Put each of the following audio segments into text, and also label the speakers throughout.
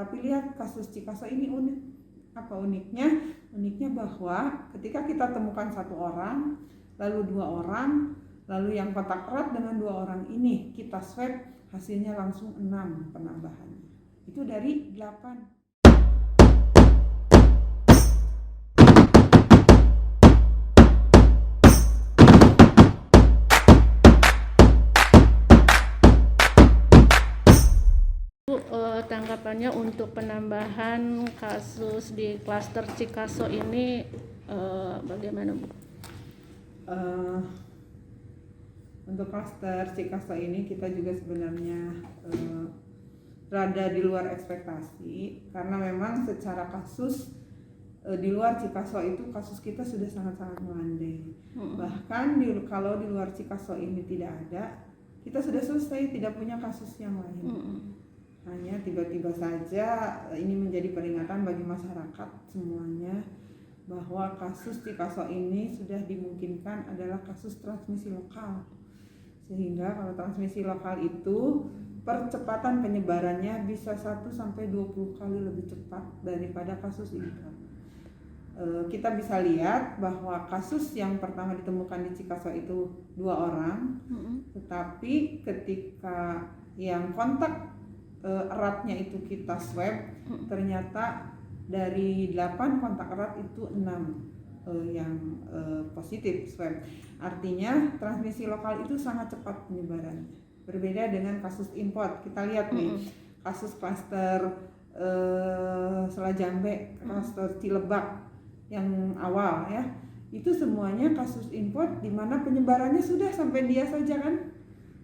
Speaker 1: Tapi lihat kasus Cikaso ini unik. Apa uniknya? Uniknya bahwa ketika kita temukan 1 orang, lalu 2 orang, lalu yang kontak erat dengan 2 orang ini kita swab, hasilnya langsung 6 penambahannya. Itu dari 8.
Speaker 2: Tanggapannya untuk penambahan kasus di klaster Cikaso ini bagaimana, Bu?
Speaker 1: Untuk klaster Cikaso ini kita juga sebenarnya rada di luar ekspektasi, karena memang secara kasus di luar Cikaso itu kasus kita sudah sangat-sangat melandai. Bahkan kalau di luar Cikaso ini tidak ada, kita sudah selesai, tidak punya kasus yang lain. Hanya tiba-tiba saja ini menjadi peringatan bagi masyarakat semuanya bahwa kasus Cikaso ini sudah dimungkinkan adalah kasus transmisi lokal. Sehingga kalau transmisi lokal itu percepatan penyebarannya bisa 1-20 kali lebih cepat daripada kasus impor. Kita bisa lihat bahwa kasus yang pertama ditemukan di Cikaso itu 2 orang, tetapi ketika yang kontak eratnya itu kita swab, ternyata dari 8 kontak erat itu 6 yang positif swab. Artinya transmisi lokal itu sangat cepat penyebarannya. Berbeda dengan kasus import. Kita lihat nih, kasus klaster Selajambe, klaster Cilebak yang awal ya. Itu semuanya kasus import di mana penyebarannya sudah sampai dia saja kan.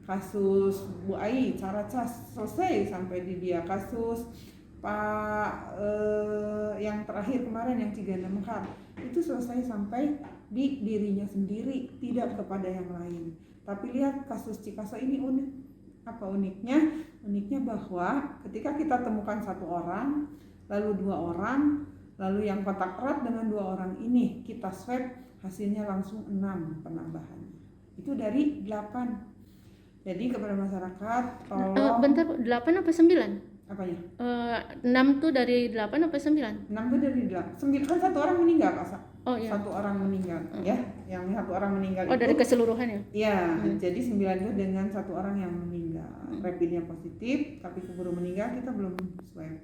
Speaker 1: Kasus Bu Ai Caracas selesai sampai di dia, kasus Pak yang terakhir kemarin yang Ciganda Mekar itu selesai sampai di dirinya sendiri, tidak kepada yang lain. Tapi lihat kasus Cikaso ini unik. Apa uniknya? Uniknya bahwa ketika kita temukan 1 orang, lalu 2 orang, lalu yang kontak erat dengan 2 orang ini kita swab, hasilnya langsung 6 penambahannya. Itu dari 8. Jadi kepada masyarakat tolong
Speaker 2: Bentar, 8 apa 9?
Speaker 1: Apanya?
Speaker 2: 6 tuh dari 8 apa 9?
Speaker 1: 6 tuh dari 8. 9 kan 1 orang meninggal, Kak.
Speaker 2: Oh iya.
Speaker 1: 1 orang meninggal ya. Yang 1 orang meninggal
Speaker 2: itu dari keseluruhan ya?
Speaker 1: Iya, jadi 9 itu dengan 1 orang yang meninggal. Rapidnya positif tapi keburu meninggal, kita belum swab.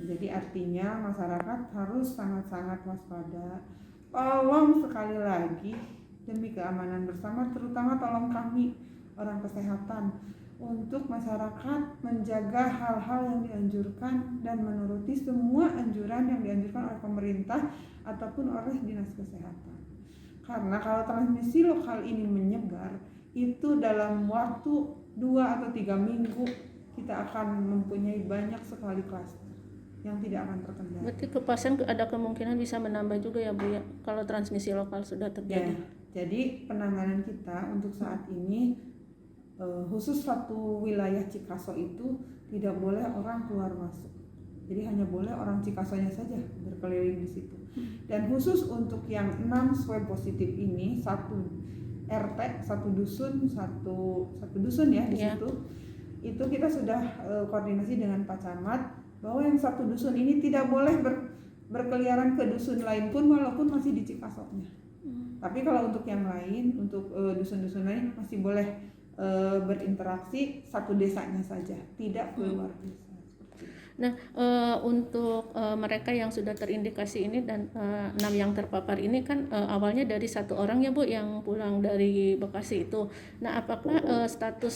Speaker 1: Jadi artinya masyarakat harus sangat-sangat waspada. Tolong sekali lagi demi keamanan bersama, terutama tolong kami orang kesehatan untuk masyarakat menjaga hal-hal yang dianjurkan dan menuruti semua anjuran yang dianjurkan oleh pemerintah ataupun oleh dinas kesehatan. Karena kalau transmisi lokal ini menyebar, itu dalam waktu 2 atau 3 minggu kita akan mempunyai banyak sekali klaster yang tidak akan terkendali.
Speaker 2: Berarti kepastian ada kemungkinan bisa menambah juga ya, Bu ya, kalau transmisi lokal sudah terjadi.
Speaker 1: Ya, jadi penanganan kita untuk saat ini khusus 1 wilayah Cikaso itu tidak boleh orang keluar masuk. Jadi hanya boleh orang Cikasonya saja berkeliling di situ. Dan khusus untuk yang 6 swab positif ini, 1 RT, 1 dusun, 1 dusun ya di situ. Itu kita sudah koordinasi dengan Pak Camat bahwa yang 1 dusun ini tidak boleh berkeliaran ke dusun lain pun walaupun masih di Cikasonya. Tapi kalau untuk yang lain, untuk dusun-dusun lain masih boleh berinteraksi 1 desanya saja, tidak keluar desa.
Speaker 2: Nah, untuk mereka yang sudah terindikasi ini dan 6 yang terpapar ini kan awalnya dari 1 orang ya, Bu, yang pulang dari Bekasi itu. Nah, apakah status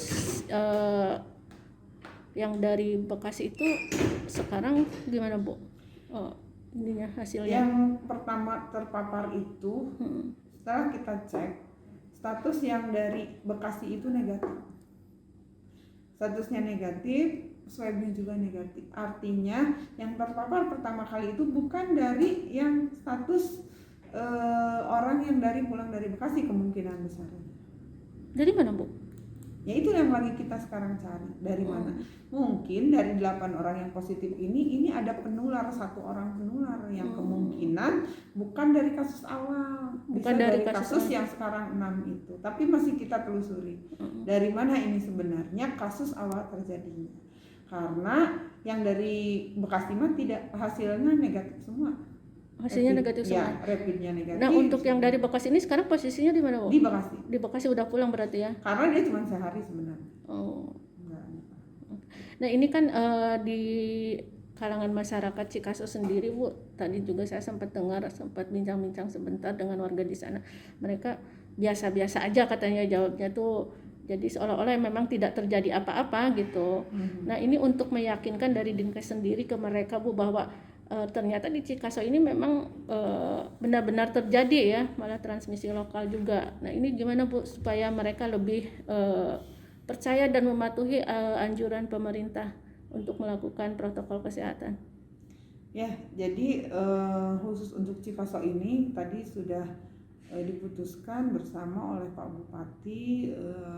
Speaker 2: yang dari Bekasi itu sekarang gimana, Bu? Ininya hasilnya.
Speaker 1: Yang pertama terpapar itu setelah kita cek, status yang dari Bekasi itu negatif. Statusnya negatif, swabnya juga negatif. Artinya yang terpapar pertama kali itu bukan dari yang status orang yang pulang dari Bekasi kemungkinan besarnya.
Speaker 2: Dari mana, Bu?
Speaker 1: Ya itu yang lagi kita sekarang cari. Dari mana? Mungkin dari 8 orang yang positif ini ada penular, 1 orang penular yang kemungkinan bukan dari kasus awal,
Speaker 2: Bukan
Speaker 1: bisa
Speaker 2: dari
Speaker 1: kasus yang sekarang 6 itu. Tapi masih kita telusuri. Dari mana ini sebenarnya kasus awal terjadinya. karena yang dari Bekasi mah tidak, hasilnya negatif semua.
Speaker 2: Hasilnya negatif
Speaker 1: Ya,
Speaker 2: semua.
Speaker 1: rapidnya negatif.
Speaker 2: Nah, untuk yang dari Bekasi ini sekarang posisinya di mana, Bu?
Speaker 1: Di Bekasi.
Speaker 2: Di Bekasi udah pulang berarti ya?
Speaker 1: Karena dia cuma sehari sebenarnya.
Speaker 2: Oh.
Speaker 1: Enggak.
Speaker 2: Nah, ini kan di kalangan masyarakat Cikaso sendiri, Bu, tadi juga saya sempat bincang-bincang sebentar dengan warga di sana. Mereka biasa-biasa aja katanya jawabnya tuh. Jadi seolah-olah memang tidak terjadi apa-apa gitu. Nah, ini untuk meyakinkan dari Dinkes sendiri ke mereka, Bu, bahwa ternyata di Cikaso ini memang benar-benar terjadi ya, malah transmisi lokal juga. Nah, ini gimana, Bu, supaya mereka lebih percaya dan mematuhi anjuran pemerintah untuk melakukan protokol kesehatan?
Speaker 1: Ya, jadi khusus untuk Cikaso ini tadi sudah diputuskan bersama oleh Pak Bupati.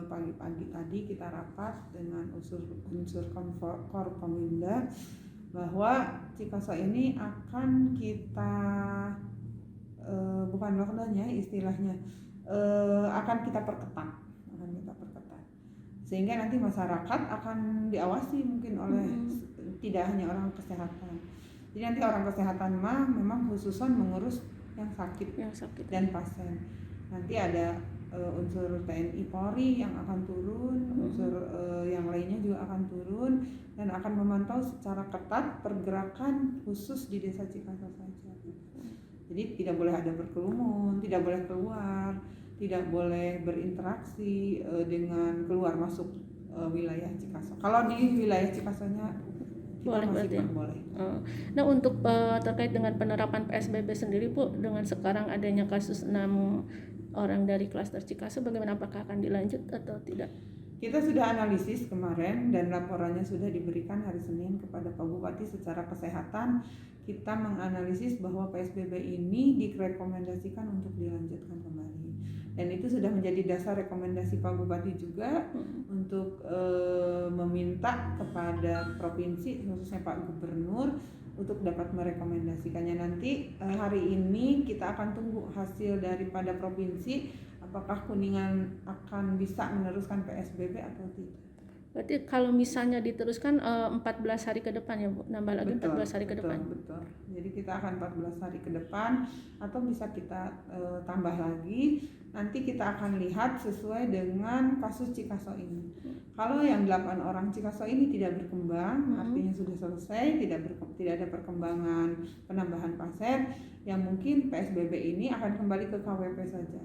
Speaker 1: Pagi-pagi tadi kita rapat dengan unsur Korpominda bahwa Cikaso ini akan kita bukan lockdown ya istilahnya, akan kita perketat, sehingga nanti masyarakat akan diawasi mungkin oleh tidak hanya orang kesehatan. Jadi nanti orang kesehatan memang khususan mengurus yang sakit dan pasien. Nanti ada unsur TNI Polri yang akan turun, unsur yang lainnya juga akan turun dan akan memantau secara ketat pergerakan khusus di Desa Cikaso saja. Jadi tidak boleh ada berkerumun, tidak boleh keluar, tidak boleh berinteraksi dengan keluar masuk wilayah Cikaso. Kalau di wilayah Cikasonya kita masih boleh.
Speaker 2: Nah, untuk terkait dengan penerapan PSBB sendiri, Bu, dengan sekarang adanya kasus 6 orang dari klaster Cikaso, bagaimana, apakah akan dilanjut atau tidak?
Speaker 1: Kita sudah analisis kemarin dan laporannya sudah diberikan hari Senin kepada Pak Bupati secara kesehatan. Kita menganalisis bahwa PSBB ini direkomendasikan untuk dilanjutkan kembali. Dan itu sudah menjadi dasar rekomendasi Pak Bupati juga untuk meminta kepada provinsi, khususnya Pak Gubernur, untuk dapat merekomendasikannya. Nanti hari ini kita akan tunggu hasil daripada provinsi, apakah Kuningan akan bisa meneruskan PSBB atau tidak.
Speaker 2: Berarti kalau misalnya diteruskan 14 hari ke depan ya, Bu, nambah lagi 14 hari ke depan.
Speaker 1: Betul. Jadi kita akan 14 hari ke depan atau bisa kita tambah lagi. Nanti kita akan lihat sesuai dengan kasus Cikaso ini. Kalau yang 8 orang Cikaso ini tidak berkembang, artinya sudah selesai, tidak ada perkembangan penambahan pasien, yang mungkin PSBB ini akan kembali ke KWP saja.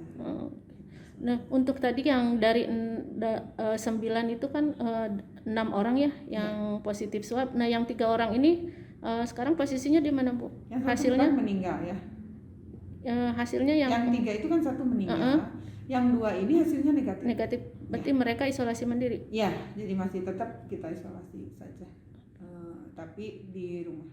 Speaker 2: Nah, untuk tadi yang dari 9 itu kan 6 orang ya yang positif swab. Nah, yang 3 orang ini sekarang posisinya di mana, Bu?
Speaker 1: Yang
Speaker 2: hasilnya
Speaker 1: kan meninggal ya.
Speaker 2: Hasilnya yang
Speaker 1: 3 itu kan 1 meninggal. Yang 2 ini hasilnya negatif.
Speaker 2: Berarti mereka isolasi mandiri?
Speaker 1: Ya, jadi masih tetap kita isolasi saja. Tapi di rumah.